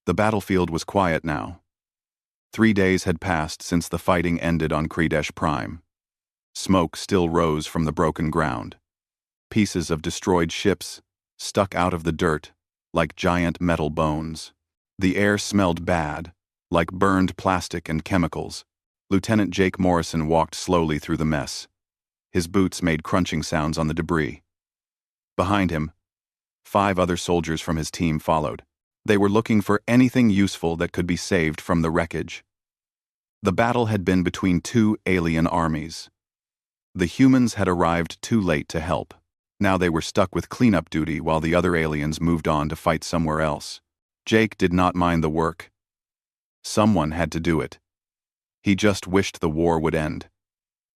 The battlefield was quiet now. 3 days had passed since the fighting ended on Kredesh Prime. Smoke still rose from the broken ground. Pieces of destroyed ships stuck out of the dirt like giant metal bones. The air smelled bad, like burned plastic and chemicals. Lieutenant Jake Morrison walked slowly through the mess. His boots made crunching sounds on the debris. Behind him, 5 other soldiers from his team followed. They were looking for anything useful that could be saved from the wreckage. The battle had been between 2 alien armies. The humans had arrived too late to help. Now they were stuck with cleanup duty while the other aliens moved on to fight somewhere else. Jake did not mind the work. Someone had to do it. He just wished the war would end.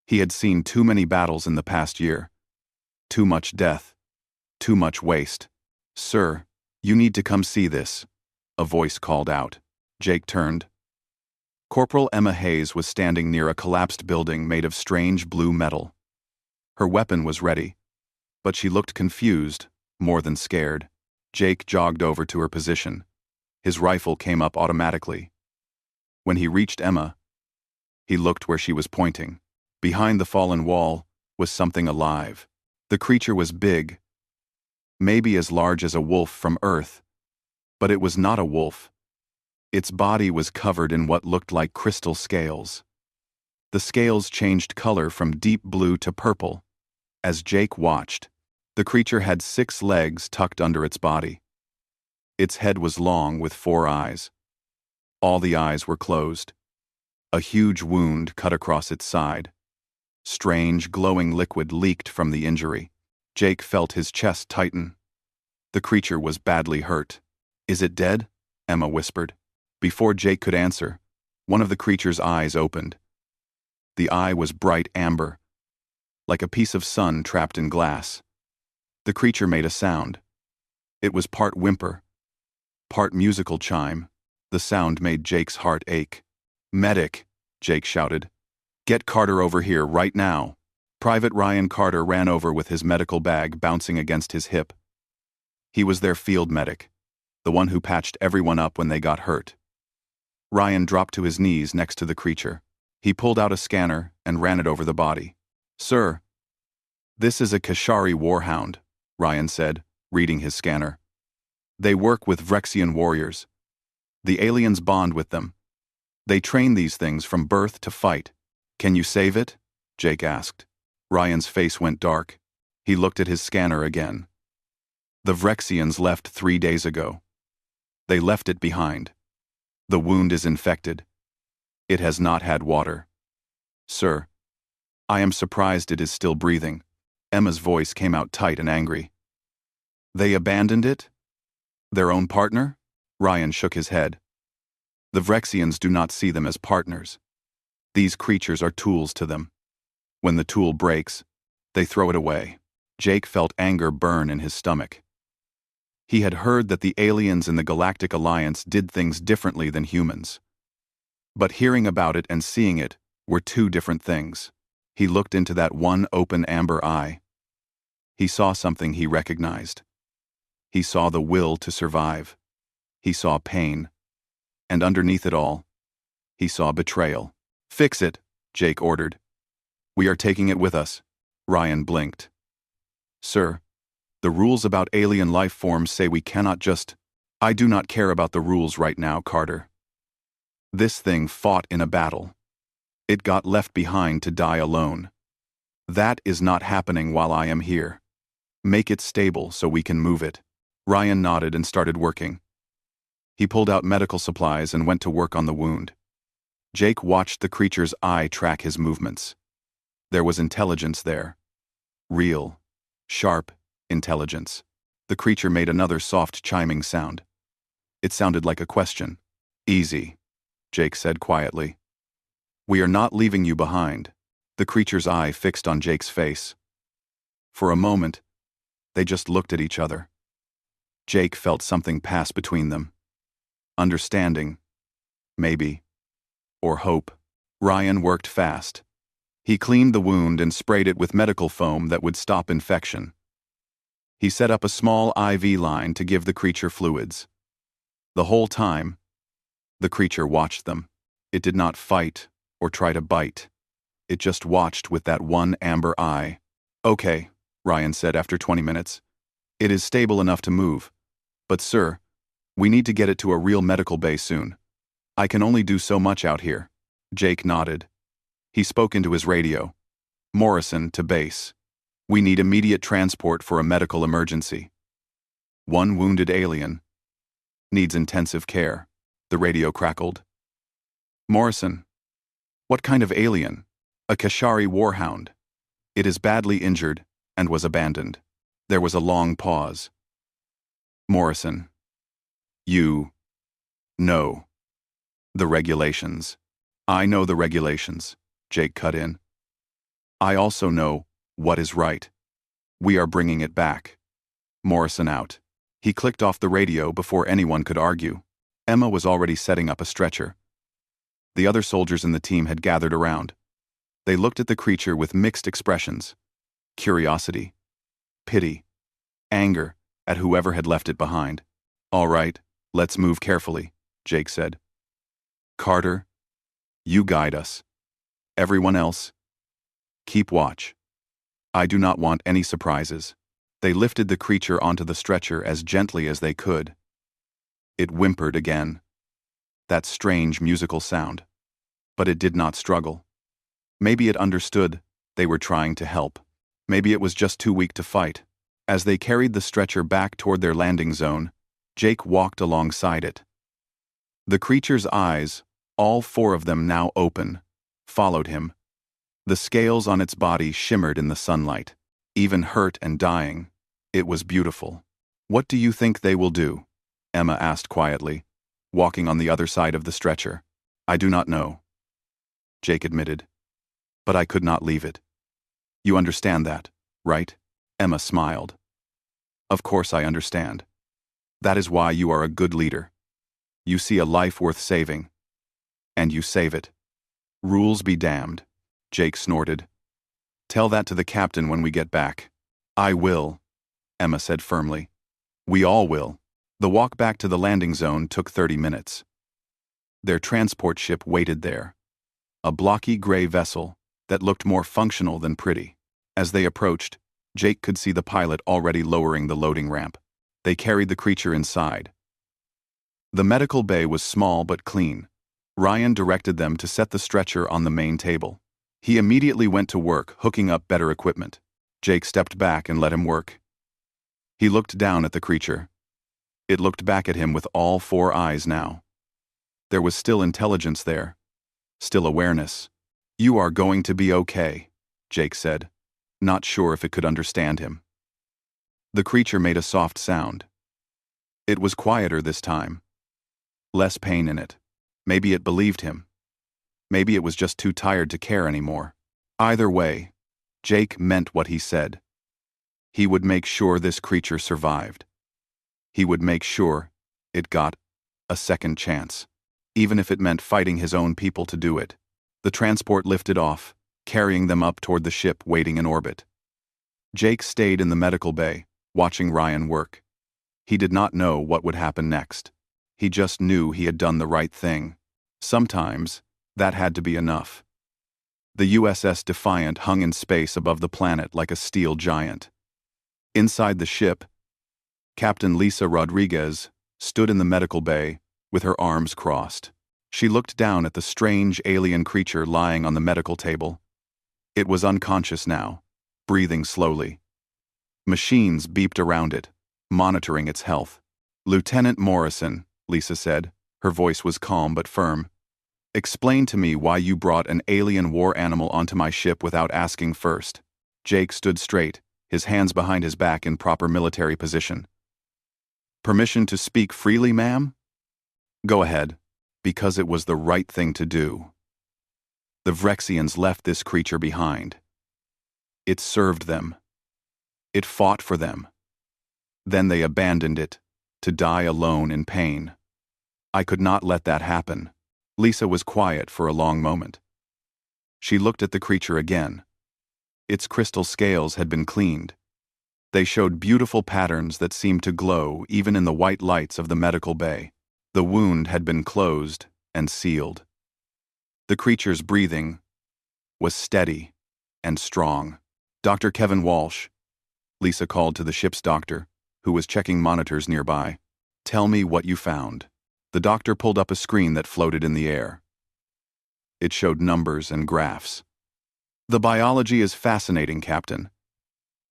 He had seen too many battles in the past year. Too much death. Too much waste. "Sir, you need to come see this," a voice called out. Jake turned. Corporal Emma Hayes was standing near a collapsed building made of strange blue metal. Her weapon was ready, but she looked confused, more than scared. Jake jogged over to her position. His rifle came up automatically. When he reached Emma, he looked where she was pointing. Behind the fallen wall was something alive. The creature was big, maybe as large as a wolf from Earth, but it was not a wolf. Its body was covered in what looked like crystal scales. The scales changed color from deep blue to purple. As Jake watched, the creature had 6 legs tucked under its body. Its head was long with 4 eyes. All the eyes were closed. A huge wound cut across its side. Strange, glowing liquid leaked from the injury. Jake felt his chest tighten. The creature was badly hurt. "Is it dead?" Emma whispered. Before Jake could answer, one of the creature's eyes opened. The eye was bright amber, like a piece of sun trapped in glass. The creature made a sound. It was part whimper, part musical chime. The sound made Jake's heart ache. "Medic!" Jake shouted. "Get Carter over here right now." Private Ryan Carter ran over with his medical bag bouncing against his hip. He was their field medic, the one who patched everyone up when they got hurt. Ryan dropped to his knees next to the creature. He pulled out a scanner and ran it over the body. "Sir, this is a Kashari warhound," Ryan said, reading his scanner. "They work with Vrexian warriors. The aliens bond with them. They train these things from birth to fight. Can you save it?" Jake asked. Ryan's face went dark. He looked at his scanner again. "The Vrexians left 3 days ago. They left it behind. The wound is infected. It has not had water. Sir, I am surprised it is still breathing." Emma's voice came out tight and angry. "They abandoned it? Their own partner?" Ryan shook his head. "The Vrexians do not see them as partners. These creatures are tools to them. When the tool breaks, they throw it away." Jake felt anger burn in his stomach. He had heard that the aliens in the Galactic Alliance did things differently than humans. But hearing about it and seeing it were 2 different things. He looked into that one open amber eye. He saw something he recognized. He saw the will to survive. He saw pain. And underneath it all, he saw betrayal. "Fix it," Jake ordered. "We are taking it with us." Ryan blinked. "Sir, the rules about alien life forms say we cannot just—" "I do not care about the rules right now, Carter. This thing fought in a battle. It got left behind to die alone. That is not happening while I am here. Make it stable so we can move it." Ryan nodded and started working. He pulled out medical supplies and went to work on the wound. Jake watched the creature's eye track his movements. There was intelligence there. Real, sharp intelligence. The creature made another soft chiming sound. It sounded like a question. "Easy," Jake said quietly. "We are not leaving you behind." The creature's eye fixed on Jake's face. For a moment, they just looked at each other. Jake felt something pass between them. Understanding, maybe, or hope. Ryan worked fast. He cleaned the wound and sprayed it with medical foam that would stop infection. He set up a small IV line to give the creature fluids. The whole time, the creature watched them. It did not fight or try to bite. It just watched with that one amber eye. "Okay," Ryan said after 20 minutes. "It is stable enough to move. But sir, we need to get it to a real medical bay soon. I can only do so much out here." Jake nodded. He spoke into his radio. "Morrison to base. We need immediate transport for a medical emergency. One wounded alien. Needs intensive care," the radio crackled. "Morrison. What kind of alien?" "A Kashari warhound. It is badly injured and was abandoned." There was a long pause. "Morrison. You know the regulations." "I know the regulations," Jake cut in. "I also know what is right. We are bringing it back. Morrison out." He clicked off the radio before anyone could argue. Emma was already setting up a stretcher. The other soldiers in the team had gathered around. They looked at the creature with mixed expressions: curiosity, pity, anger at whoever had left it behind. "All right, let's move carefully," Jake said. "Carter, you guide us. Everyone else, keep watch. I do not want any surprises." They lifted the creature onto the stretcher as gently as they could. It whimpered again. That strange musical sound. But it did not struggle. Maybe it understood they were trying to help. Maybe it was just too weak to fight. As they carried the stretcher back toward their landing zone, Jake walked alongside it. The creature's eyes, all four of them now open, followed him. The scales on its body shimmered in the sunlight. Even hurt and dying, it was beautiful. "What do you think they will do?" Emma asked quietly, walking on the other side of the stretcher. "I do not know," Jake admitted. "But I could not leave it. You understand that, right?" Emma smiled. "Of course I understand. That is why you are a good leader. You see a life worth saving, and you save it." "Rules be damned," Jake snorted. "Tell that to the captain when we get back." "I will," Emma said firmly. "We all will." The walk back to the landing zone took 30 minutes. Their transport ship waited there. A blocky gray vessel that looked more functional than pretty. As they approached, Jake could see the pilot already lowering the loading ramp. They carried the creature inside. The medical bay was small but clean. Ryan directed them to set the stretcher on the main table. He immediately went to work hooking up better equipment. Jake stepped back and let him work. He looked down at the creature. It looked back at him with all four eyes now. There was still intelligence there. Still awareness. "You are going to be okay," Jake said, not sure if it could understand him. The creature made a soft sound. It was quieter this time. Less pain in it. Maybe it believed him. Maybe it was just too tired to care anymore. Either way, Jake meant what he said. He would make sure this creature survived. He would make sure it got a second chance, even if it meant fighting his own people to do it. The transport lifted off, carrying them up toward the ship waiting in orbit. Jake stayed in the medical bay, watching Ryan work. He did not know what would happen next. He just knew he had done the right thing. Sometimes, that had to be enough. The USS Defiant hung in space above the planet like a steel giant. Inside the ship, Captain Lisa Rodriguez stood in the medical bay with her arms crossed. She looked down at the strange alien creature lying on the medical table. It was unconscious now, breathing slowly. Machines beeped around it, monitoring its health. "Lieutenant Morrison," Lisa said. Her voice was calm but firm. "Explain to me why you brought an alien war animal onto my ship without asking first." Jake stood straight, his hands behind his back in proper military position. "Permission to speak freely, ma'am?" "Go ahead, because it was the right thing to do. The Vrexians left this creature behind. It served them. It fought for them. Then they abandoned it, to die alone in pain. I could not let that happen." Lisa was quiet for a long moment. She looked at the creature again. Its crystal scales had been cleaned. They showed beautiful patterns that seemed to glow even in the white lights of the medical bay. The wound had been closed and sealed. The creature's breathing was steady and strong. "Dr. Kevin Walsh," Lisa called to the ship's doctor, who was checking monitors nearby. "Tell me what you found." The doctor pulled up a screen that floated in the air. It showed numbers and graphs. "The biology is fascinating, Captain.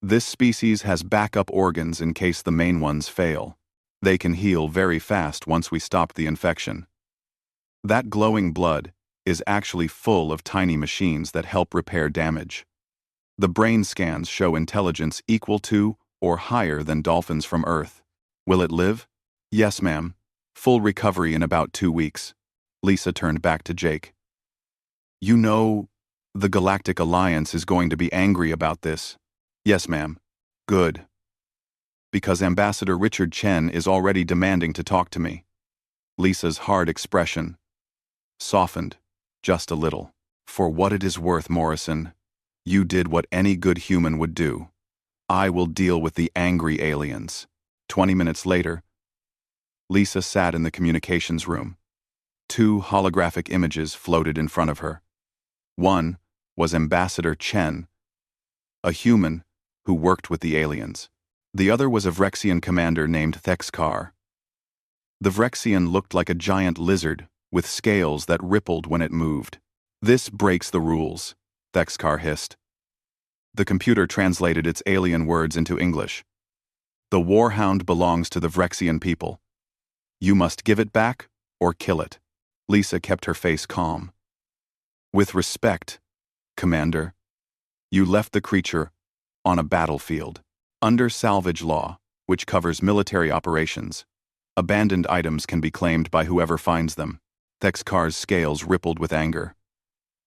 This species has backup organs in case the main ones fail. They can heal very fast once we stop the infection. That glowing blood is actually full of tiny machines that help repair damage. The brain scans show intelligence equal to or higher than dolphins from Earth. Will it live?" "Yes, ma'am. Full recovery in about 2 weeks." Lisa turned back to Jake. "You know, the Galactic Alliance is going to be angry about this." "Yes, ma'am." "Good. Because Ambassador Richard Chen is already demanding to talk to me." Lisa's hard expression softened just a little. "For what it is worth, Morrison, you did what any good human would do. I will deal with the angry aliens." 20 minutes later, Lisa sat in the communications room. 2 holographic images floated in front of her. One was Ambassador Chen, a human who worked with the aliens. The other was a Vrexian commander named Thexkar. The Vrexian looked like a giant lizard with scales that rippled when it moved. "This breaks the rules," Thexkar hissed. The computer translated its alien words into English. "The Warhound belongs to the Vrexian people. You must give it back or kill it." Lisa kept her face calm. "With respect, Commander, you left the creature on a battlefield. Under salvage law, which covers military operations, abandoned items can be claimed by whoever finds them." Thexkar's scales rippled with anger.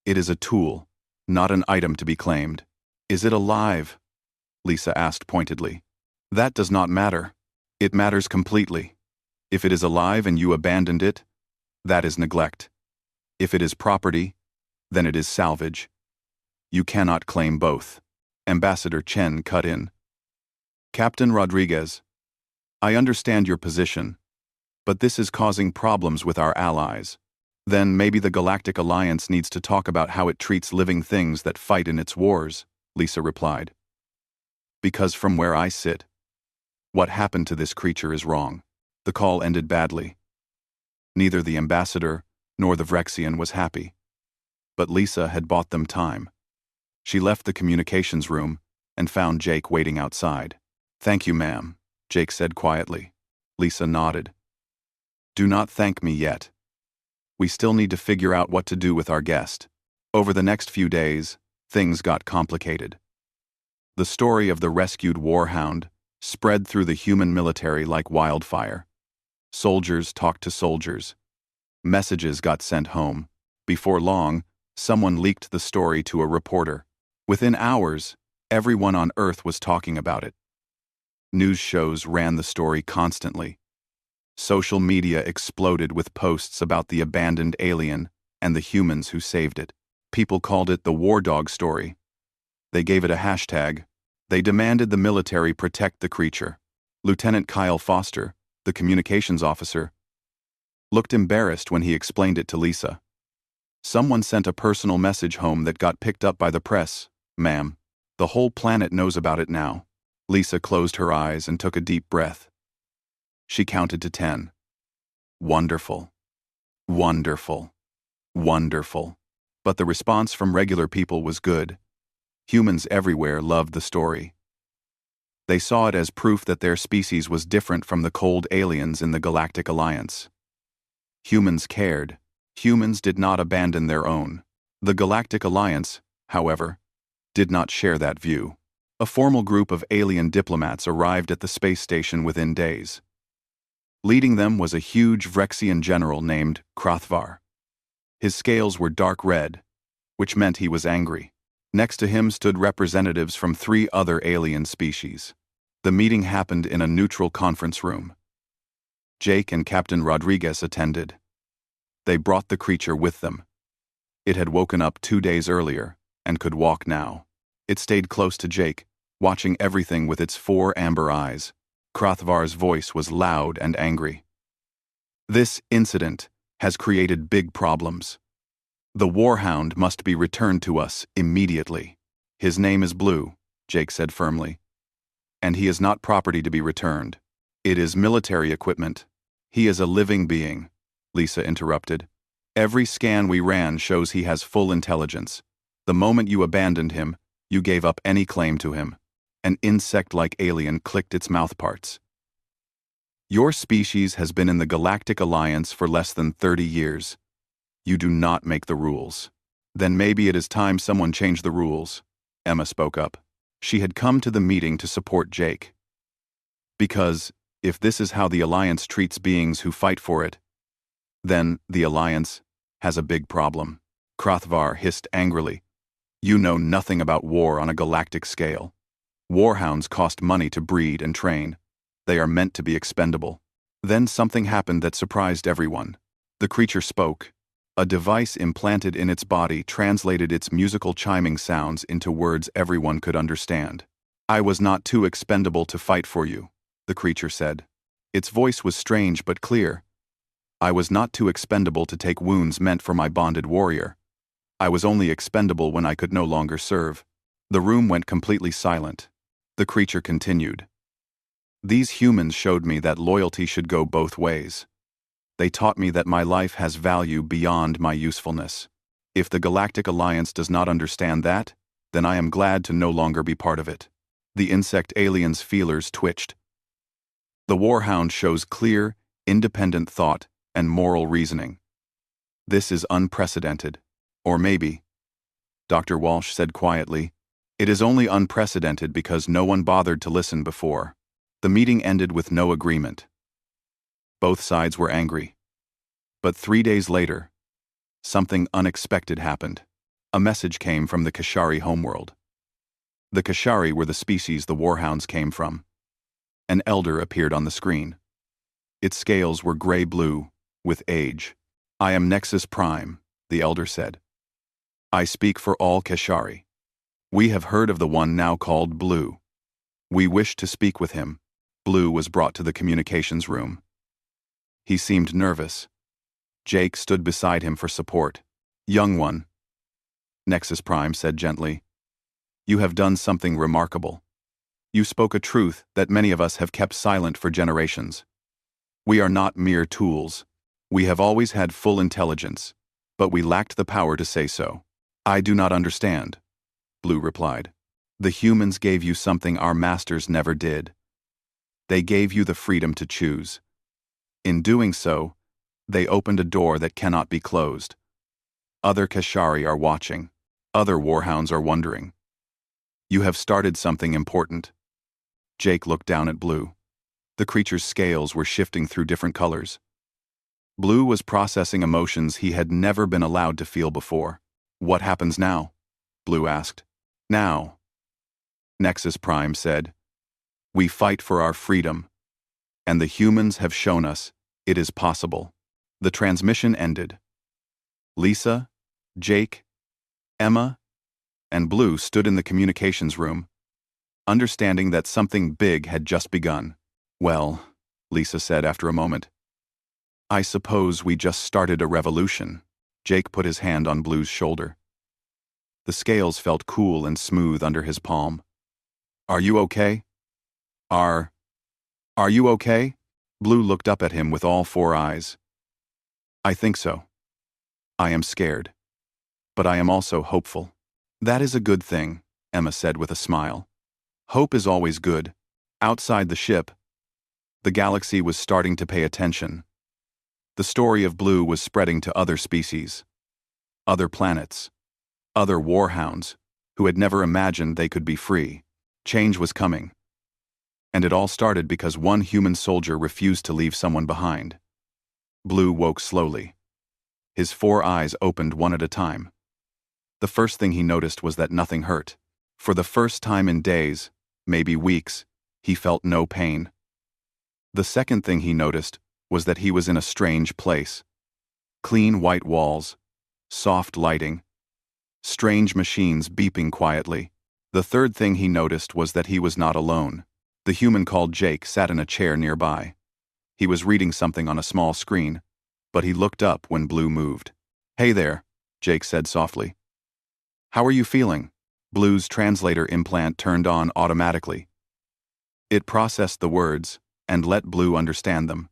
"It is a tool, not an item to be claimed." "Is it alive?" Lisa asked pointedly. "That does not matter. It matters completely. If it is alive and you abandoned it, that is neglect. If it is property, then it is salvage. You cannot claim both." Ambassador Chen cut in. "Captain Rodriguez, I understand your position, but this is causing problems with our allies. Then maybe the Galactic Alliance needs to talk about how it treats living things that fight in its wars," Lisa replied. "Because from where I sit, what happened to this creature is wrong." The call ended badly. Neither the ambassador nor the Vrexian was happy. But Lisa had bought them time. She left the communications room and found Jake waiting outside. "Thank you, ma'am," Jake said quietly. Lisa nodded. "Do not thank me yet. We still need to figure out what to do with our guest." Over the next few days, things got complicated. The story of the rescued warhound spread through the human military like wildfire. Soldiers talked to soldiers. Messages got sent home. Before long, someone leaked the story to a reporter. Within hours, everyone on Earth was talking about it. News shows ran the story constantly. Social media exploded with posts about the abandoned alien and the humans who saved it. People called it the War Dog story. They gave it a hashtag. They demanded the military protect the creature. Lieutenant Kyle Foster, the communications officer, looked embarrassed when he explained it to Lisa. "Someone sent a personal message home that got picked up by the press, ma'am. The whole planet knows about it now." Lisa closed her eyes and took a deep breath. She counted to 10. Wonderful. Wonderful. Wonderful. But the response from regular people was good. Humans everywhere loved the story. They saw it as proof that their species was different from the cold aliens in the Galactic Alliance. Humans cared. Humans did not abandon their own. The Galactic Alliance, however, did not share that view. A formal group of alien diplomats arrived at the space station within days. Leading them was a huge Vrexian general named Krathvar. His scales were dark red, which meant he was angry. Next to him stood representatives from 3 other alien species. The meeting happened in a neutral conference room. Jake and Captain Rodriguez attended. They brought the creature with them. It had woken up 2 days earlier and could walk now. It stayed close to Jake, watching everything with its 4 amber eyes. Krathvar's voice was loud and angry. This incident has created big problems. The Warhound must be returned to us immediately. His name is Blue, Jake said firmly. And he is not property to be returned. It is military equipment. He is a living being, Lisa interrupted. Every scan we ran shows he has full intelligence. The moment you abandoned him, you gave up any claim to him. An insect-like alien clicked its mouthparts. Your species has been in the Galactic Alliance for less than 30 years. You do not make the rules. Then maybe it is time someone changed the rules, Emma spoke up. She had come to the meeting to support Jake. Because, if this is how the Alliance treats beings who fight for it, then the Alliance has a big problem. Krathvar hissed angrily. You know nothing about war on a galactic scale. Warhounds cost money to breed and train. They are meant to be expendable. Then something happened that surprised everyone. The creature spoke. A device implanted in its body translated its musical chiming sounds into words everyone could understand. I was not too expendable to fight for you, the creature said. Its voice was strange but clear. I was not too expendable to take wounds meant for my bonded warrior. I was only expendable when I could no longer serve. The room went completely silent. The creature continued. These humans showed me that loyalty should go both ways. They taught me that my life has value beyond my usefulness. If the Galactic Alliance does not understand that, then I am glad to no longer be part of it. The insect alien's feelers twitched. The Warhound shows clear, independent thought and moral reasoning. This is unprecedented. Or maybe, Dr. Walsh said quietly, it is only unprecedented because no one bothered to listen before. The meeting ended with no agreement. Both sides were angry. But 3 days later, something unexpected happened. A message came from the Kashari homeworld. The Kashari were the species the Warhounds came from. An elder appeared on the screen. Its scales were gray-blue, with age. I am Nexus Prime, the elder said. I speak for all Kashari. We have heard of the one now called Blue. We wish to speak with him. Blue was brought to the communications room. He seemed nervous. Jake stood beside him for support. Young one, Nexus Prime said gently. You have done something remarkable. You spoke a truth that many of us have kept silent for generations. We are not mere tools. We have always had full intelligence, but we lacked the power to say so. I do not understand, Blue replied. The humans gave you something our masters never did. They gave you the freedom to choose. In doing so, they opened a door that cannot be closed. Other Kashari are watching. Other Warhounds are wondering. You have started something important. Jake looked down at Blue. The creature's scales were shifting through different colors. Blue was processing emotions he had never been allowed to feel before. What happens now? Blue asked. Now, Nexus Prime said. We fight for our freedom. And the humans have shown us it is possible. The transmission ended. Lisa, Jake, Emma, and Blue stood in the communications room, understanding that something big had just begun. Well, Lisa said after a moment, I suppose we just started a revolution. Jake put his hand on Blue's shoulder. The scales felt cool and smooth under his palm. Are you okay? Are you okay? Blue looked up at him with all four eyes. I think so. I am scared. But I am also hopeful. That is a good thing, Emma said with a smile. Hope is always good. Outside the ship, the galaxy was starting to pay attention. The story of Blue was spreading to other species, other planets, other warhounds who had never imagined they could be free. Change was coming. And it all started because one human soldier refused to leave someone behind. Blue woke slowly. His four eyes opened one at a time. The first thing he noticed was that nothing hurt. For the first time in days, maybe weeks, he felt no pain. The second thing he noticed was that he was in a strange place. Clean white walls, soft lighting, strange machines beeping quietly. The third thing he noticed was that he was not alone. The human called Jake sat in a chair nearby. He was reading something on a small screen, but he looked up when Blue moved. "Hey there," Jake said softly. "How are you feeling?" Blue's translator implant turned on automatically. It processed the words and let Blue understand them.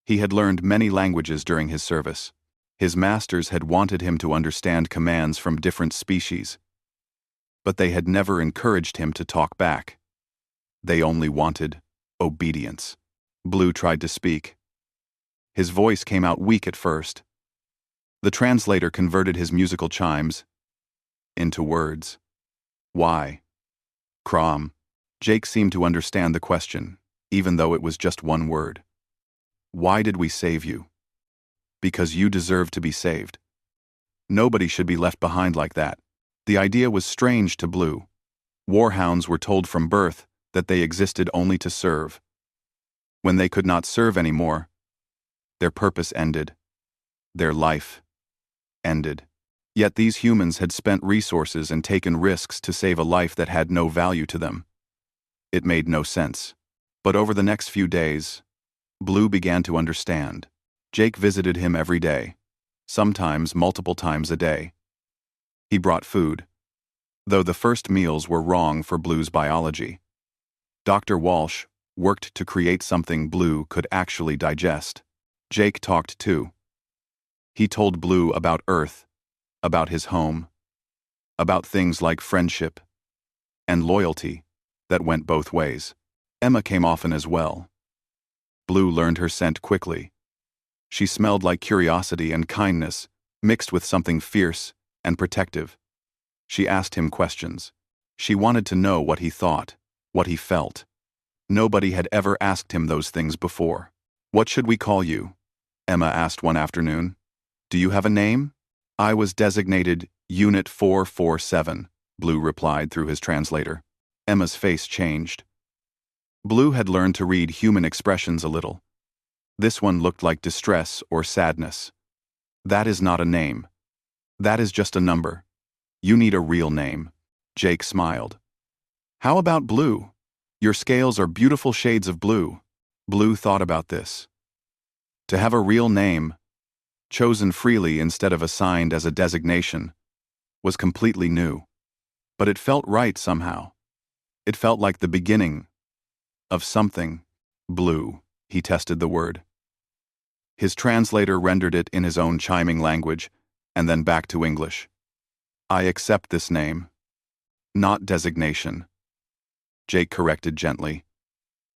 He had learned many languages during his service. His masters had wanted him to understand commands from different species, but they had never encouraged him to talk back. They only wanted obedience. Blue tried to speak. His voice came out weak at first. The translator converted his musical chimes into words. Why? Crom. Jake seemed to understand the question, even though it was just one word. Why did we save you? Because you deserve to be saved. Nobody should be left behind like that. The idea was strange to Blue. Warhounds were told from birth that they existed only to serve. When they could not serve anymore, their purpose ended. Their life ended. Yet these humans had spent resources and taken risks to save a life that had no value to them. It made no sense. But over the next few days, Blue began to understand. Jake visited him every day, sometimes multiple times a day. He brought food, though the first meals were wrong for Blue's biology. Dr. Walsh worked to create something Blue could actually digest. Jake talked too. He told Blue about Earth, about his home, about things like friendship and loyalty that went both ways. Emma came often as well. Blue learned her scent quickly. She smelled like curiosity and kindness, mixed with something fierce and protective. She asked him questions. She wanted to know what he thought, what he felt. Nobody had ever asked him those things before. "What should we call you?" Emma asked one afternoon. "Do you have a name?" "I was designated Unit 447, Blue replied through his translator. Emma's face changed. Blue had learned to read human expressions a little. This one looked like distress or sadness. "That is not a name. That is just a number. You need a real name." Jake smiled. "How about blue? Your scales are beautiful shades of blue." Blue thought about this. To have a real name, chosen freely instead of assigned as a designation, was completely new. But it felt right somehow. It felt like the beginning of something. Blue, he tested the word. His translator rendered it in his own chiming language, and then back to English. "I accept this name. Not designation." Jake corrected gently.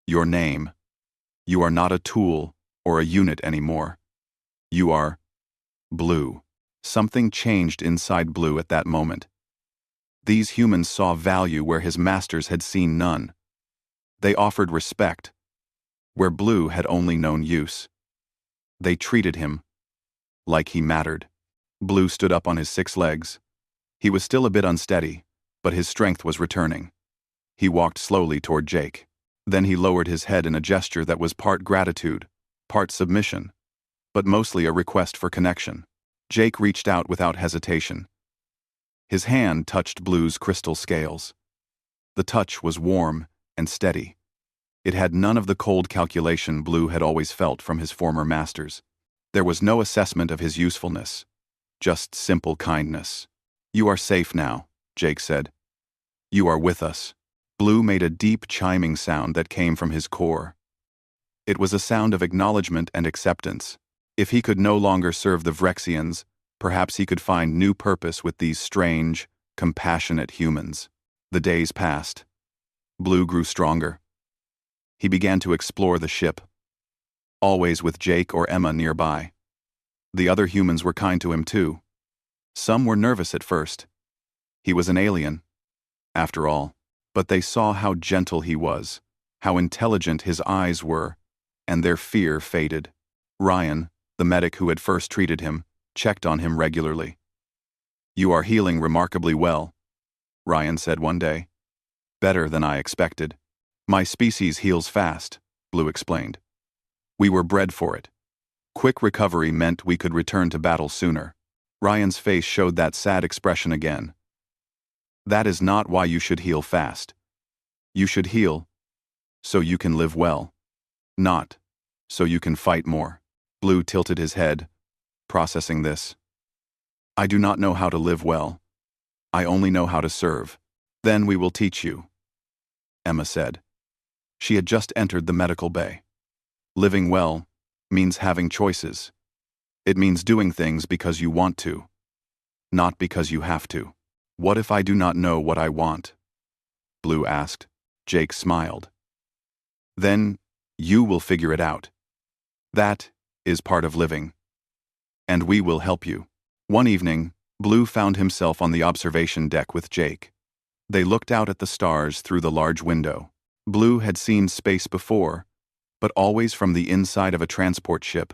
"Your name. You are not a tool or a unit anymore. You are Blue." Something changed inside Blue at that moment. These humans saw value where his masters had seen none. They offered respect where Blue had only known use. They treated him like he mattered. Blue stood up on his 6 legs. He was still a bit unsteady, but his strength was returning. He walked slowly toward Jake. Then he lowered his head in a gesture that was part gratitude, part submission, but mostly a request for connection. Jake reached out without hesitation. His hand touched Blue's crystal scales. The touch was warm and steady. It had none of the cold calculation Blue had always felt from his former masters. There was no assessment of his usefulness, just simple kindness. "You are safe now," Jake said. "You are with us." Blue made a deep chiming sound that came from his core. It was a sound of acknowledgement and acceptance. If he could no longer serve the Vrexians, perhaps he could find new purpose with these strange, compassionate humans. The days passed. Blue grew stronger. He began to explore the ship, always with Jake or Emma nearby. The other humans were kind to him too. Some were nervous at first. He was an alien, after all, but they saw how gentle he was, how intelligent his eyes were, and their fear faded. Ryan, the medic who had first treated him, checked on him regularly. "You are healing remarkably well," Ryan said one day. "Better than I expected." "My species heals fast," Blue explained. "We were bred for it. Quick recovery meant we could return to battle sooner." Ryan's face showed that sad expression again. "That is not why you should heal fast. You should heal so you can live well, not So you can fight more. Blue tilted his head, processing this. I do not know how to live well. I only know how to serve. Then we will teach you, Emma said. She had just entered the medical bay. Living well means having choices. It means doing things because you want to, not because you have to. What if I do not know what I want? Blue asked. Jake smiled. Then you will figure it out. That is part of living. And we will help you. One evening, Blue found himself on the observation deck with Jake. They looked out at the stars through the large window. Blue had seen space before, but always from the inside of a transport ship,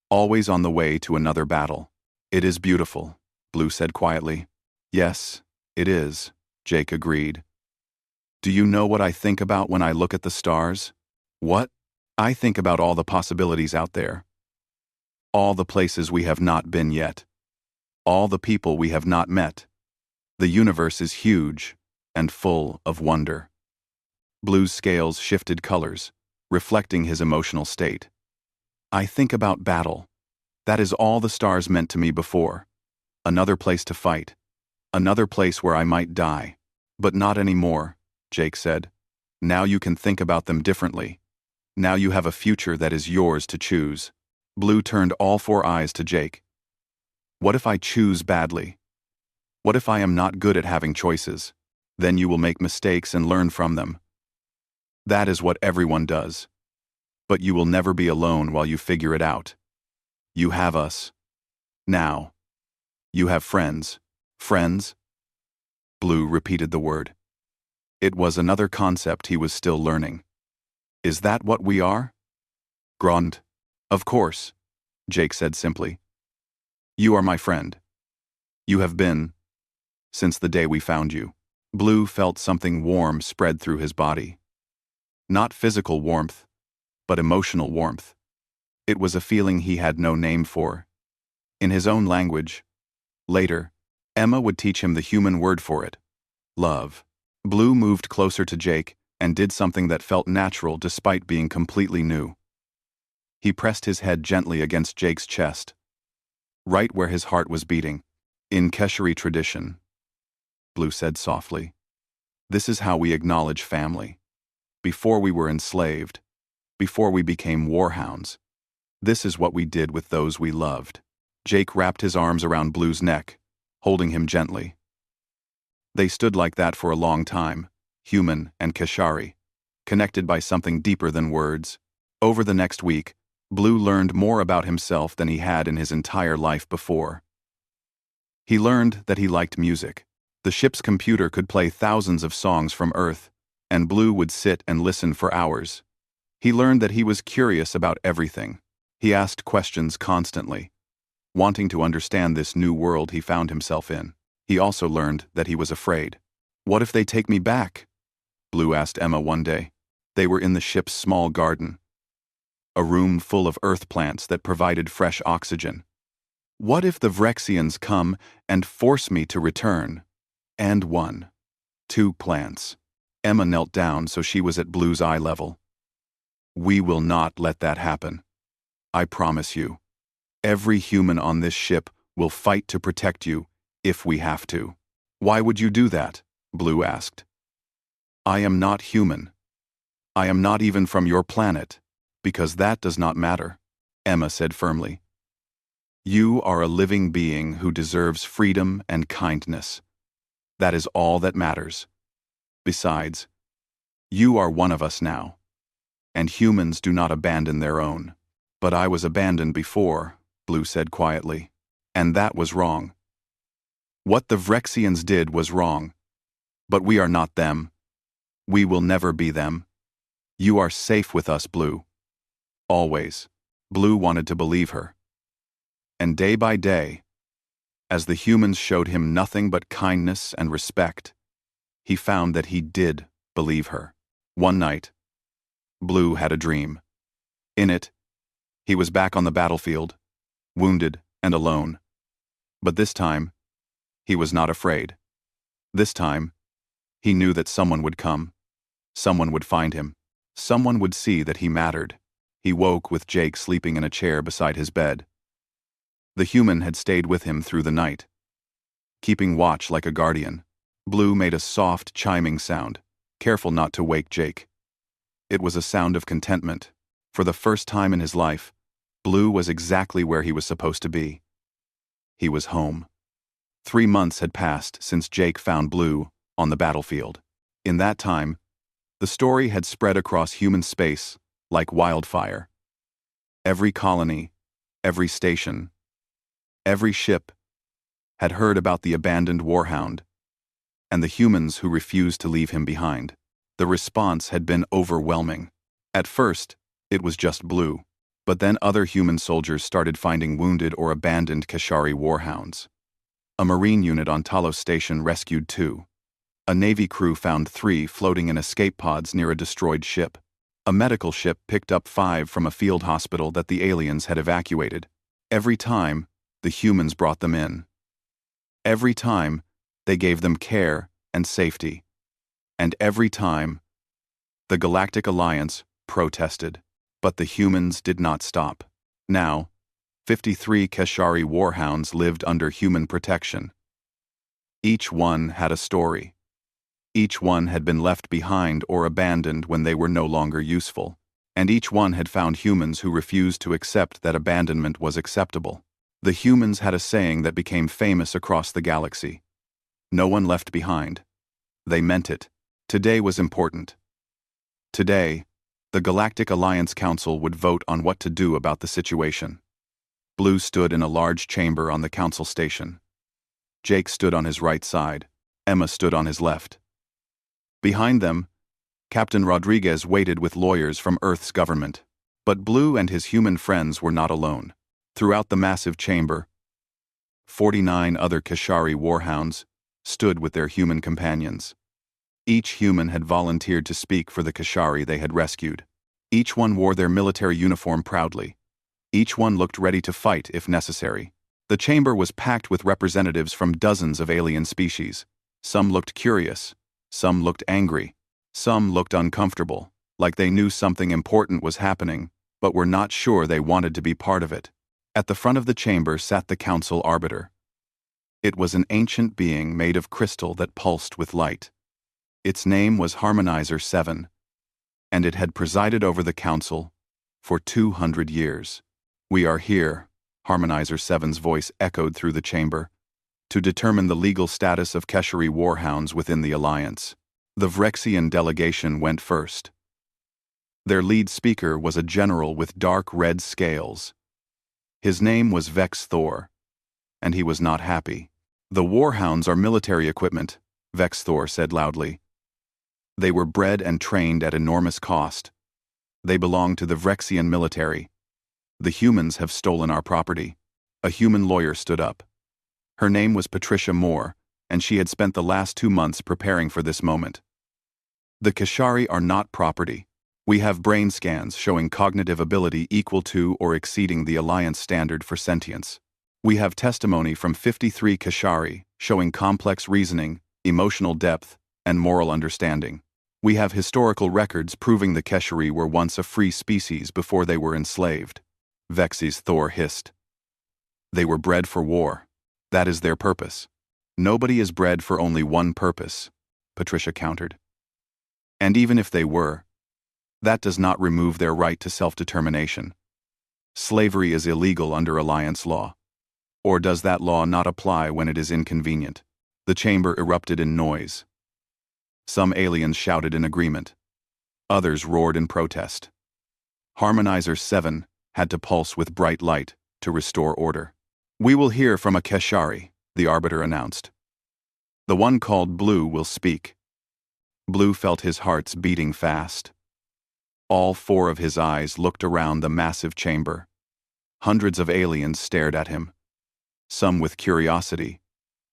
always on the way to another battle. It is beautiful, Blue said quietly. Yes, it is, Jake agreed. Do you know what I think about when I look at the stars? What? I think about all the possibilities out there. All the places we have not been yet. All the people we have not met. The universe is huge and full of wonder. Blue's scales shifted colors, reflecting his emotional state. I think about battle. That is all the stars meant to me before. Another place to fight. Another place where I might die. But not anymore, Jake said. Now you can think about them differently. Now you have a future that is yours to choose. Blue turned all four eyes to Jake. What if I choose badly? What if I am not good at having choices? Then you will make mistakes and learn from them. That is what everyone does. But you will never be alone while you figure it out. You have us. Now. You have friends. Friends? Blue repeated the word. It was another concept he was still learning. Is that what we are? Grond. Of course, Jake said simply. You are my friend. You have been, since the day we found you. Blue felt something warm spread through his body. Not physical warmth, but emotional warmth. It was a feeling he had no name for. In his own language. Later, Emma would teach him the human word for it. Love. Blue moved closer to Jake and did something that felt natural despite being completely new. He pressed his head gently against Jake's chest, right where his heart was beating. In Keshari tradition, Blue said softly, this is how we acknowledge family. Before we were enslaved, before we became warhounds, this is what we did with those we loved. Jake wrapped his arms around Blue's neck, holding him gently. They stood like that for a long time, human and Keshari, connected by something deeper than words. Over the next week, Blue learned more about himself than he had in his entire life before. He learned that he liked music. The ship's computer could play thousands of songs from Earth, and Blue would sit and listen for hours. He learned that he was curious about everything. He asked questions constantly, wanting to understand this new world he found himself in. He also learned that he was afraid. What if they take me back? Blue asked Emma one day. They were in the ship's small garden, a room full of earth plants that provided fresh oxygen. What if the Vrexians come and force me to return? And 1, 2 plants. Emma knelt down so she was at Blue's eye level. We will not let that happen. I promise you. Every human on this ship will fight to protect you if we have to. Why would you do that? Blue asked. I am not human. I am not even from your planet, because that does not matter, Emma said firmly. You are a living being who deserves freedom and kindness. That is all that matters. Besides, you are one of us now, and humans do not abandon their own. But I was abandoned before, Blue said quietly, and that was wrong. What the Vrexians did was wrong. But we are not them. We will never be them. You are safe with us, Blue. Always. Blue wanted to believe her. And day by day, as the humans showed him nothing but kindness and respect, he found that he did believe her. One night, Blue had a dream. In it, he was back on the battlefield, wounded and alone. But this time, he was not afraid. This time, he knew that someone would come. Someone would find him. Someone would see that he mattered. He woke with Jake sleeping in a chair beside his bed. The human had stayed with him through the night, keeping watch like a guardian. Blue made a soft, chiming sound, careful not to wake Jake. It was a sound of contentment. For the first time in his life, Blue was exactly where he was supposed to be. He was home. 3 months had passed since Jake found Blue on the battlefield. In that time, the story had spread across human space like wildfire. Every colony, every station, every ship had heard about the abandoned warhound and the humans who refused to leave him behind. The response had been overwhelming. At first, it was just Blue, but then other human soldiers started finding wounded or abandoned Kashari warhounds. A Marine unit on Talos Station rescued 2. A Navy crew found 3 floating in escape pods near a destroyed ship. A medical ship picked up 5 from a field hospital that the aliens had evacuated. Every time, the humans brought them in. Every time, they gave them care and safety. And every time, the Galactic Alliance protested. But the humans did not stop. Now, 53 Kashari warhounds lived under human protection. Each one had a story. Each one had been left behind or abandoned when they were no longer useful. And each one had found humans who refused to accept that abandonment was acceptable. The humans had a saying that became famous across the galaxy. No one left behind. They meant it. Today was important. Today, the Galactic Alliance Council would vote on what to do about the situation. Blue stood in a large chamber on the council station. Jake stood on his right side. Emma stood on his left. Behind them, Captain Rodriguez waited with lawyers from Earth's government. But Blue and his human friends were not alone. Throughout the massive chamber, 49 other Kashari warhounds stood with their human companions. Each human had volunteered to speak for the Kashari they had rescued. Each one wore their military uniform proudly. Each one looked ready to fight if necessary. The chamber was packed with representatives from dozens of alien species. Some looked curious. Some looked angry. Some looked uncomfortable, like they knew something important was happening, but were not sure they wanted to be part of it. At the front of the chamber sat the council arbiter. It was an ancient being made of crystal that pulsed with light. Its name was Harmonizer 7, and it had presided over the council for 200 years. "We are here," Harmonizer 7's voice echoed through the chamber, "to determine the legal status of Keshari warhounds within the Alliance." The Vrexian delegation went first. Their lead speaker was a general with dark red scales. His name was Vex Thor, and he was not happy. "The warhounds are military equipment," Vex Thor said loudly. "They were bred and trained at enormous cost. They belong to the Vrexian military. The humans have stolen our property." A human lawyer stood up. Her name was Patricia Moore, and she had spent the last 2 months preparing for this moment. "The Kashari are not property. We have brain scans showing cognitive ability equal to or exceeding the Alliance standard for sentience. We have testimony from 53 Kashari showing complex reasoning, emotional depth, and moral understanding. We have historical records proving the Keshari were once a free species before they were enslaved." Vex's Thor hissed. "They were bred for war. That is their purpose." "Nobody is bred for only one purpose," Patricia countered. "And even if they were, that does not remove their right to self-determination. Slavery is illegal under Alliance law. Or does that law not apply when it is inconvenient?" The chamber erupted in noise. Some aliens shouted in agreement. Others roared in protest. Harmonizer 7 had to pulse with bright light to restore order. "We will hear from a Keshari," the arbiter announced. "The one called Blue will speak." Blue felt his heart's beating fast. All 4 of his eyes looked around the massive chamber. Hundreds of aliens stared at him. Some with curiosity,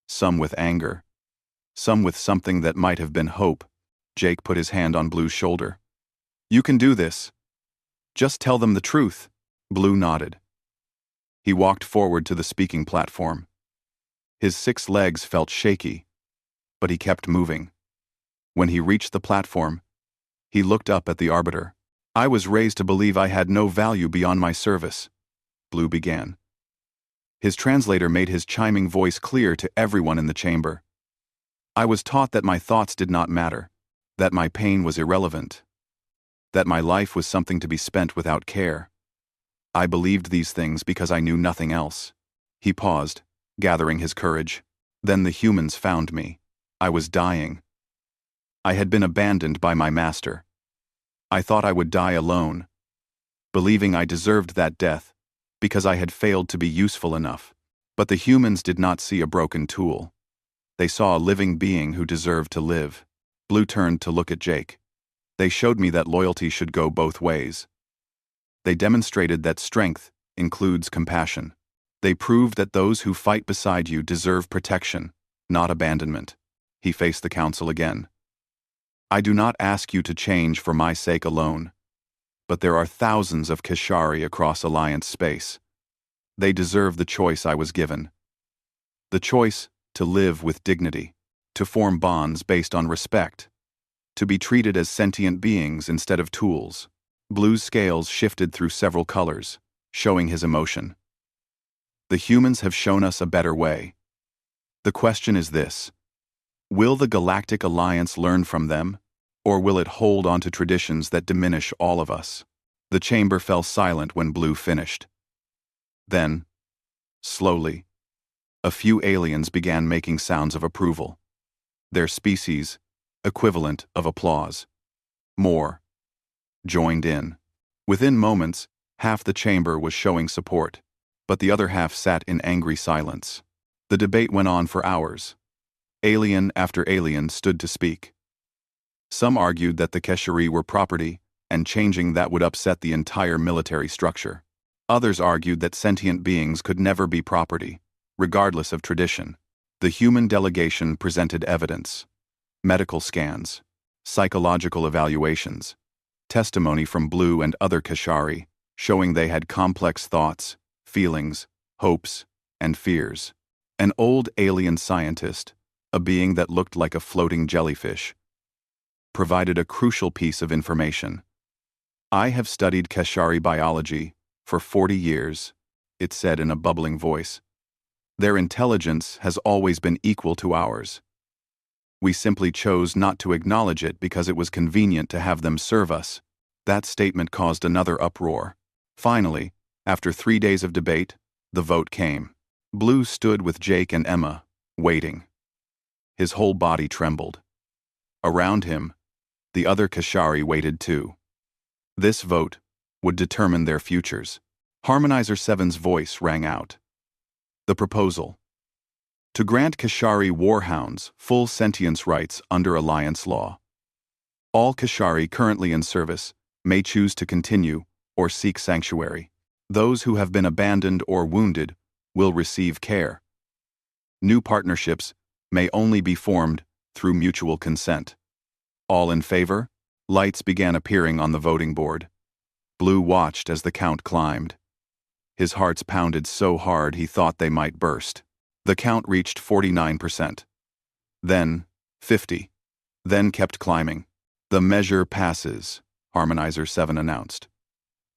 some with anger, some with something that might have been hope. Jake put his hand on Blue's shoulder. "You can do this. Just tell them the truth." Blue nodded. He walked forward to the speaking platform. His 6 legs felt shaky, but he kept moving. When he reached the platform, he looked up at the arbiter. I was raised to believe I had no value beyond my service, Blue began. His translator made his chiming voice clear to everyone in the chamber. I was taught that my thoughts did not matter, that my pain was irrelevant, that my life was something to be spent without care. I believed these things because I knew nothing else. He paused, gathering his courage. Then the humans found me. I was dying. I had been abandoned by my master. I thought I would die alone, believing I deserved that death because I had failed to be useful enough. But the humans did not see a broken tool. They saw a living being who deserved to live. Blue turned to look at Jake. They showed me that loyalty should go both ways. They demonstrated that strength includes compassion. They proved that those who fight beside you deserve protection, not abandonment. He faced the council again. I do not ask you to change for my sake alone, but there are thousands of Kashari across Alliance space. They deserve the choice I was given. The choice to live with dignity, to form bonds based on respect, to be treated as sentient beings instead of tools. Blue's scales shifted through several colors, showing his emotion. The humans have shown us a better way. The question is this: will the Galactic Alliance learn from them, or will it hold on to traditions that diminish all of us? The chamber fell silent when Blue finished. Then, slowly, a few aliens began making sounds of approval. Their species, equivalent of applause. More joined in. Within moments, half the chamber was showing support, but the other half sat in angry silence. The debate went on for hours. Alien after alien stood to speak. Some argued that the Keshari were property, and changing that would upset the entire military structure. Others argued that sentient beings could never be property, regardless of tradition. The human delegation presented evidence: medical scans, psychological evaluations, testimony from Blue and other Kashari, showing they had complex thoughts, feelings, hopes, and fears. An old alien scientist, a being that looked like a floating jellyfish, provided a crucial piece of information. I have studied Kashari biology for 40 years, it said in a bubbling voice. Their intelligence has always been equal to ours. We simply chose not to acknowledge it because it was convenient to have them serve us. That statement caused another uproar. Finally, after 3 days of debate, the vote came. Blue stood with Jake and Emma, waiting. His whole body trembled. Around him, the other Kashari waited too. This vote would determine their futures. Harmonizer 7's voice rang out. The proposal: to grant Kashari warhounds full sentience rights under Alliance law. All Kashari currently in service may choose to continue or seek sanctuary. Those who have been abandoned or wounded will receive care. New partnerships may only be formed through mutual consent. All in favor? Lights began appearing on the voting board. Blue watched as the count climbed. His hearts pounded so hard he thought they might burst. The count reached 49%. Then 50. Then kept climbing. The measure passes, Harmonizer 7 announced.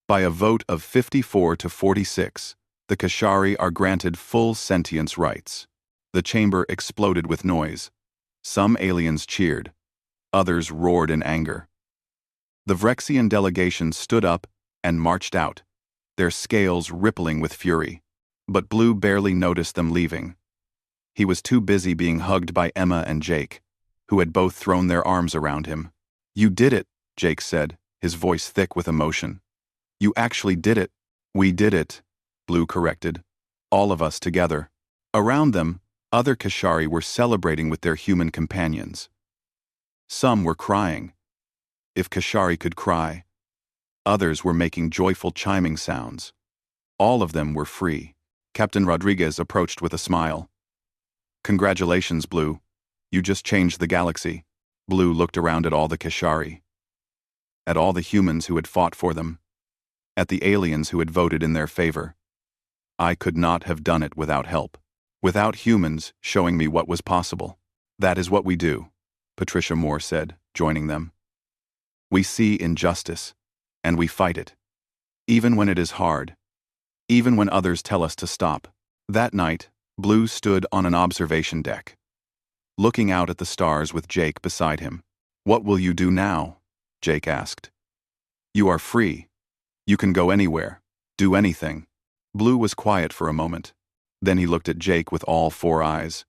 By a vote of 54 to 46, the Kashari are granted full sentience rights. The chamber exploded with noise. Some aliens cheered. Others roared in anger. The Vrexian delegation stood up and marched out, their scales rippling with fury. But Blue barely noticed them leaving. He was too busy being hugged by Emma and Jake, who had both thrown their arms around him. "You did it," Jake said, his voice thick with emotion. "You actually did it." "We did it," Blue corrected. "All of us together." Around them, other Kashari were celebrating with their human companions. Some were crying. If Kashari could cry. Others were making joyful chiming sounds. All of them were free. Captain Rodriguez approached with a smile. "Congratulations, Blue. You just changed the galaxy." Blue looked around at all the Kashari. At all the humans who had fought for them. At the aliens who had voted in their favor. I could not have done it without help. Without humans showing me what was possible. "That is what we do," Patricia Moore said, joining them. "We see injustice, and we fight it. Even when it is hard. Even when others tell us to stop. That night, Blue stood on an observation deck, looking out at the stars with Jake beside him. "What will you do now?" Jake asked. "You are free. You can go anywhere, do anything." Blue was quiet for a moment. Then he looked at Jake with all four eyes.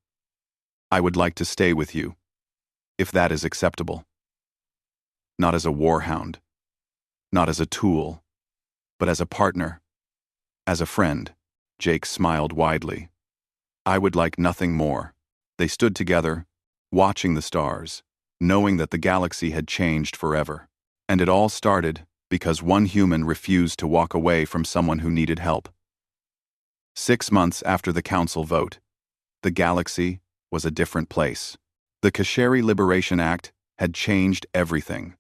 "I would like to stay with you, if that is acceptable. Not as a warhound, not as a tool, but as a partner, as a friend." Jake smiled widely. "I would like nothing more." They stood together, watching the stars, knowing that the galaxy had changed forever. And it all started because one human refused to walk away from someone who needed help. 6 months after the council vote, the galaxy was a different place. The Kashari Liberation Act had changed everything.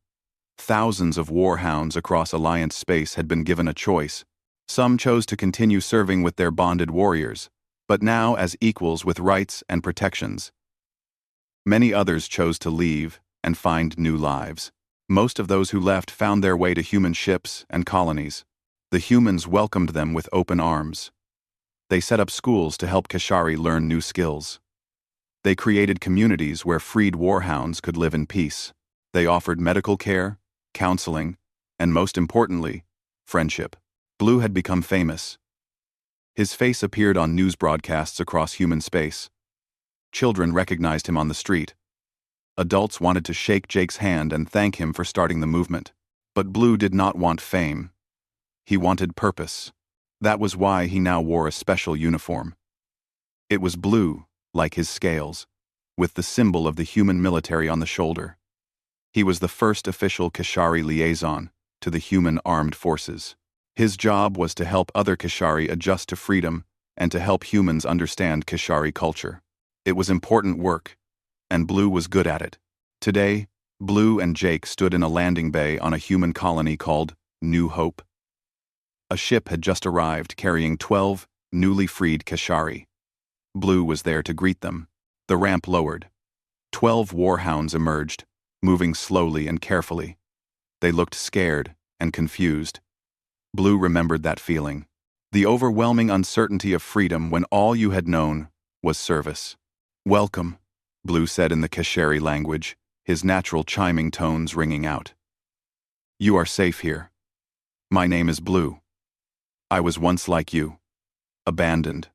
Thousands of warhounds across Alliance space had been given a choice. Some chose to continue serving with their bonded warriors, but now as equals with rights and protections. Many others chose to leave and find new lives. Most of those who left found their way to human ships and colonies. The humans welcomed them with open arms. They set up schools to help Kashari learn new skills. They created communities where freed warhounds could live in peace. They offered medical care, counseling, and most importantly, friendship. Blue had become famous. His face appeared on news broadcasts across human space. Children recognized him on the street. Adults wanted to shake Jake's hand and thank him for starting the movement. But Blue did not want fame. He wanted purpose. That was why he now wore a special uniform. It was blue, like his scales, with the symbol of the human military on the shoulder. He was the first official Kashari liaison to the human armed forces. His job was to help other Kashari adjust to freedom and to help humans understand Kashari culture. It was important work, and Blue was good at it. Today, Blue and Jake stood in a landing bay on a human colony called New Hope. A ship had just arrived carrying 12 newly freed Kashari. Blue was there to greet them. The ramp lowered. 12 warhounds emerged, moving slowly and carefully. They looked scared and confused. Blue remembered that feeling. The overwhelming uncertainty of freedom when all you had known was service. "Welcome," Blue said in the Kashari language, his natural chiming tones ringing out. "You are safe here. My name is Blue. I was once like you, abandoned,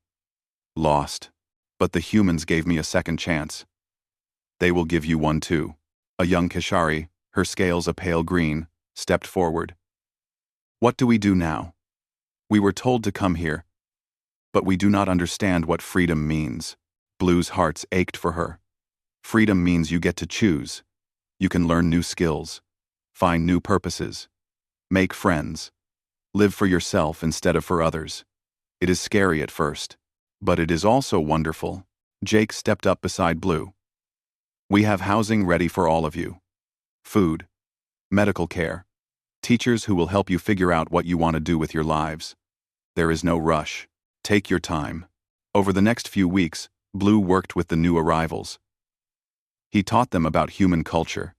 lost, but the humans gave me a second chance. They will give you one too." A young Kashari, her scales a pale green, stepped forward. "What do we do now? We were told to come here, but we do not understand what freedom means." Blue's hearts ached for her. Freedom means you get to choose. You can learn new skills, find new purposes, make friends, live for yourself instead of for others. It is scary at first, but it is also wonderful. Jake stepped up beside Blue. "We have housing ready for all of you. Food, medical care, teachers who will help you figure out what you want to do with your lives. There is no rush. Take your time." Over the next few weeks, Blue worked with the new arrivals. He taught them about human culture.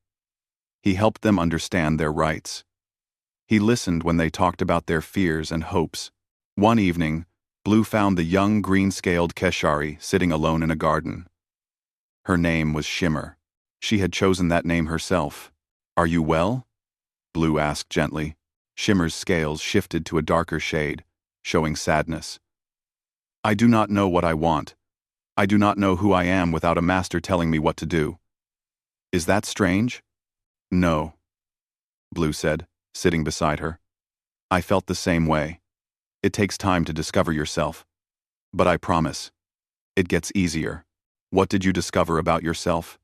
He helped them understand their rights. He listened when they talked about their fears and hopes. One evening, Blue found the young green-scaled Keshari sitting alone in a garden. Her name was Shimmer. She had chosen that name herself. "Are you well?" Blue asked gently. Shimmer's scales shifted to a darker shade, showing sadness. "I do not know what I want. I do not know who I am without a master telling me what to do." "Is that strange?" "No," Blue said, sitting beside her. "I felt the same way. It takes time to discover yourself. But I promise, it gets easier." "What did you discover about yourself?"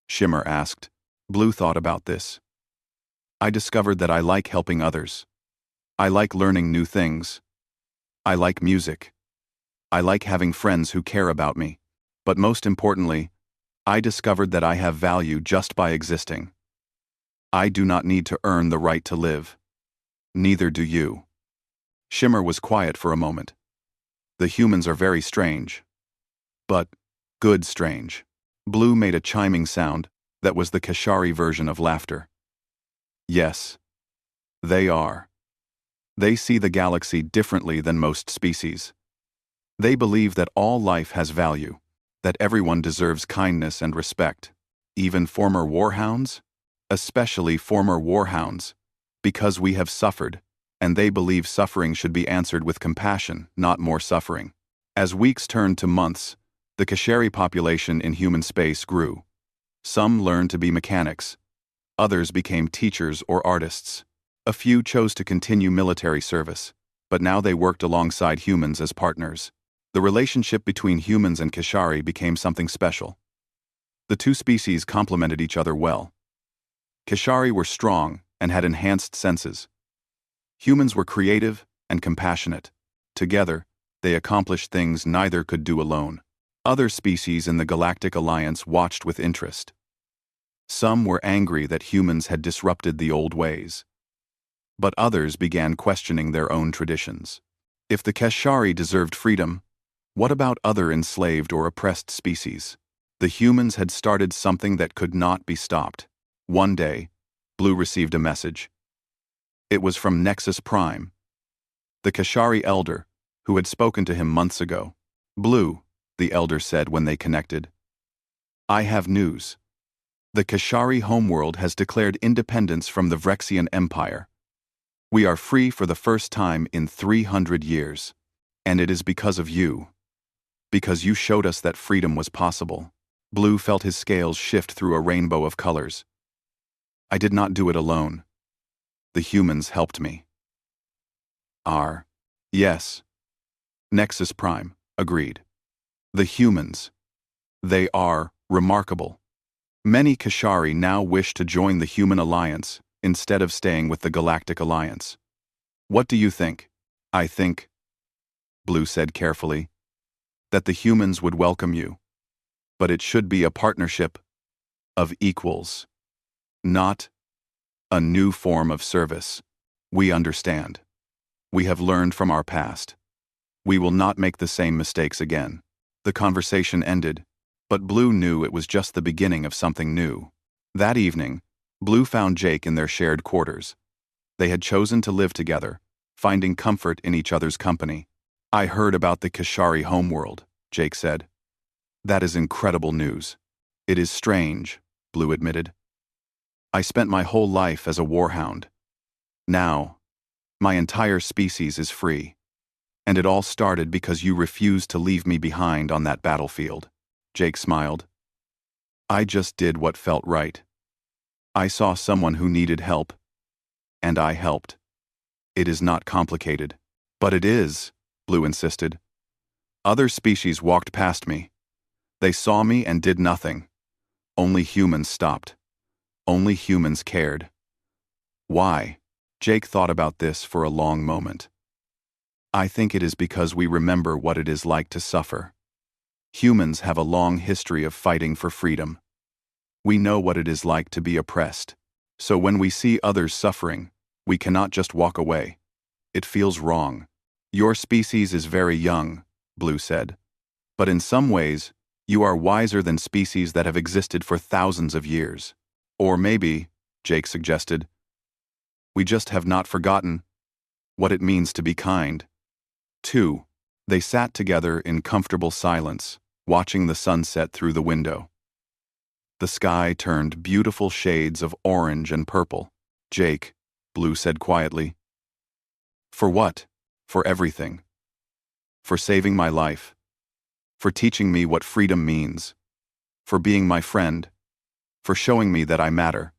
Shimmer asked. Blue thought about this. "I discovered that I like helping others. I like learning new things. I like music. I like having friends who care about me. But most importantly, I discovered that I have value just by existing. I do not need to earn the right to live. Neither do you." Shimmer was quiet for a moment. "The humans are very strange. But good strange." Blue made a chiming sound that was the Kashari version of laughter. "Yes. They are. They see the galaxy differently than most species. They believe that all life has value, that everyone deserves kindness and respect, even former warhounds, especially former warhounds, because we have suffered, and they believe suffering should be answered with compassion, not more suffering. As weeks turned to months, the Kashari population in human space grew. Some learned to be mechanics. Others became teachers or artists. A few chose to continue military service, but now they worked alongside humans as partners. The relationship between humans and Kashari became something special. The two species complemented each other well. Kashari were strong and had enhanced senses. Humans were creative and compassionate. Together, they accomplished things neither could do alone. Other species in the Galactic Alliance watched with interest. Some were angry that humans had disrupted the old ways. But others began questioning their own traditions. If the Kashari deserved freedom, what about other enslaved or oppressed species? The humans had started something that could not be stopped. One day, Blue received a message. It was from Nexus Prime, the Kashari elder, who had spoken to him months ago. Blue, the elder said when they connected. I have news. The Kashari homeworld has declared independence from the Vrexian Empire. We are free for the first time in 300 years. And it is because of you. Because you showed us that freedom was possible. Blue felt his scales shift through a rainbow of colors. I did not do it alone. The humans helped me. Yes. Nexus Prime agreed. The humans. They are remarkable. Many Kashari now wish to join the Human Alliance instead of staying with the Galactic Alliance. What do you think? I think, Blue said carefully, that the humans would welcome you. But it should be a partnership of equals, not a new form of service. We understand. We have learned from our past. We will not make the same mistakes again. The conversation ended, but Blue knew it was just the beginning of something new. That evening, Blue found Jake in their shared quarters. They had chosen to live together, finding comfort in each other's company. I heard about the Kashari homeworld, Jake said. That is incredible news. It is strange, Blue admitted. I spent my whole life as a warhound. Now, my entire species is free. And it all started because you refused to leave me behind on that battlefield. Jake smiled. I just did what felt right. I saw someone who needed help, and I helped. It is not complicated. But it is, Blue insisted. Other species walked past me. They saw me and did nothing. Only humans stopped. Only humans cared. Why? Jake thought about this for a long moment. I think it is because we remember what it is like to suffer. Humans have a long history of fighting for freedom. We know what it is like to be oppressed. So when we see others suffering, we cannot just walk away. It feels wrong. Your species is very young, Blue said. But in some ways, you are wiser than species that have existed for thousands of years. Or maybe, Jake suggested, we just have not forgotten what it means to be kind. 2. They sat together in comfortable silence, watching the sunset through the window. The sky turned beautiful shades of orange and purple. Jake, Blue said quietly. For what? For everything. For saving my life. For teaching me what freedom means. For being my friend. For showing me that I matter.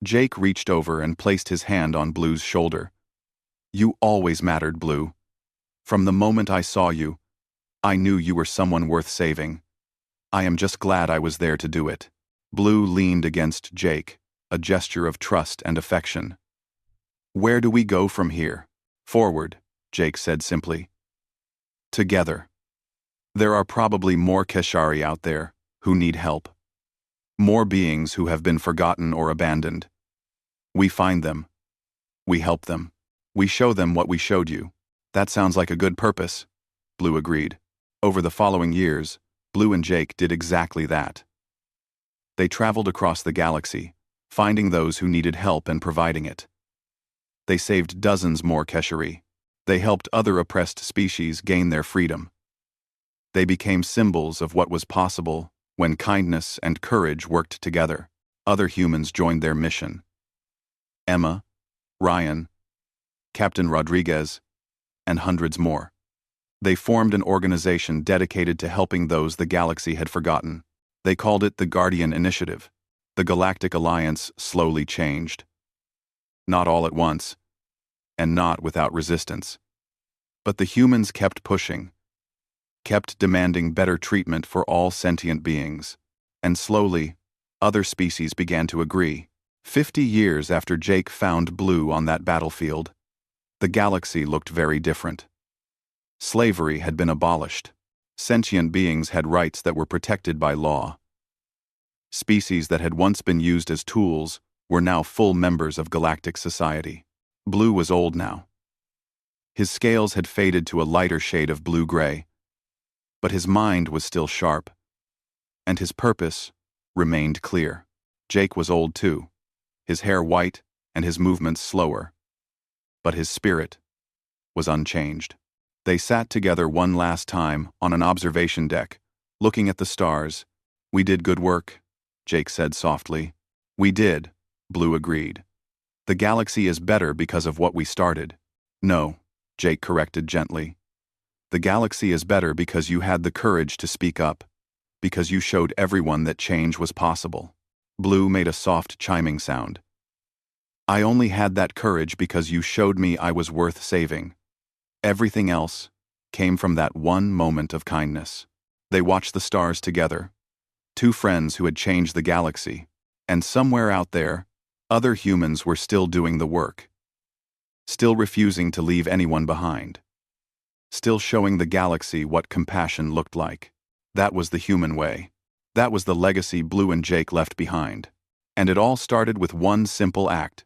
Jake reached over and placed his hand on Blue's shoulder. You always mattered, Blue. From the moment I saw you, I knew you were someone worth saving. I am just glad I was there to do it. Blue leaned against Jake, a gesture of trust and affection. Where do we go from here? Forward, Jake said simply. Together. There are probably more Kashari out there who need help. More beings who have been forgotten or abandoned. We find them. We help them. We show them what we showed you. That sounds like a good purpose, Blue agreed. Over the following years, Blue and Jake did exactly that. They traveled across the galaxy, finding those who needed help and providing it. They saved dozens more Keshari. They helped other oppressed species gain their freedom. They became symbols of what was possible when kindness and courage worked together. Other humans joined their mission. Emma, Ryan, Captain Rodriguez, and hundreds more. They formed an organization dedicated to helping those the galaxy had forgotten. They called it the Guardian Initiative. The Galactic Alliance slowly changed. Not all at once, and not without resistance. But the humans kept pushing, kept demanding better treatment for all sentient beings. And slowly, other species began to agree. 50 years after Jake found Blue on that battlefield, the galaxy looked very different. Slavery had been abolished. Sentient beings had rights that were protected by law. Species that had once been used as tools were now full members of galactic society. Blue was old now. His scales had faded to a lighter shade of blue-gray, but his mind was still sharp, and his purpose remained clear. Jake was old too, his hair white and his movements slower, but his spirit was unchanged. They sat together one last time on an observation deck, looking at the stars. "We did good work," Jake said softly. "We did," Blue agreed. "The galaxy is better because of what we started." "No," Jake corrected gently. "The galaxy is better because you had the courage to speak up, because you showed everyone that change was possible." Blue made a soft chiming sound. "I only had that courage because you showed me I was worth saving. Everything else came from that one moment of kindness." They watched the stars together, two friends who had changed the galaxy, and somewhere out there, other humans were still doing the work, still refusing to leave anyone behind, still showing the galaxy what compassion looked like. That was the human way. That was the legacy Blue and Jake left behind. And it all started with one simple act: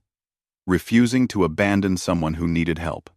refusing to abandon someone who needed help.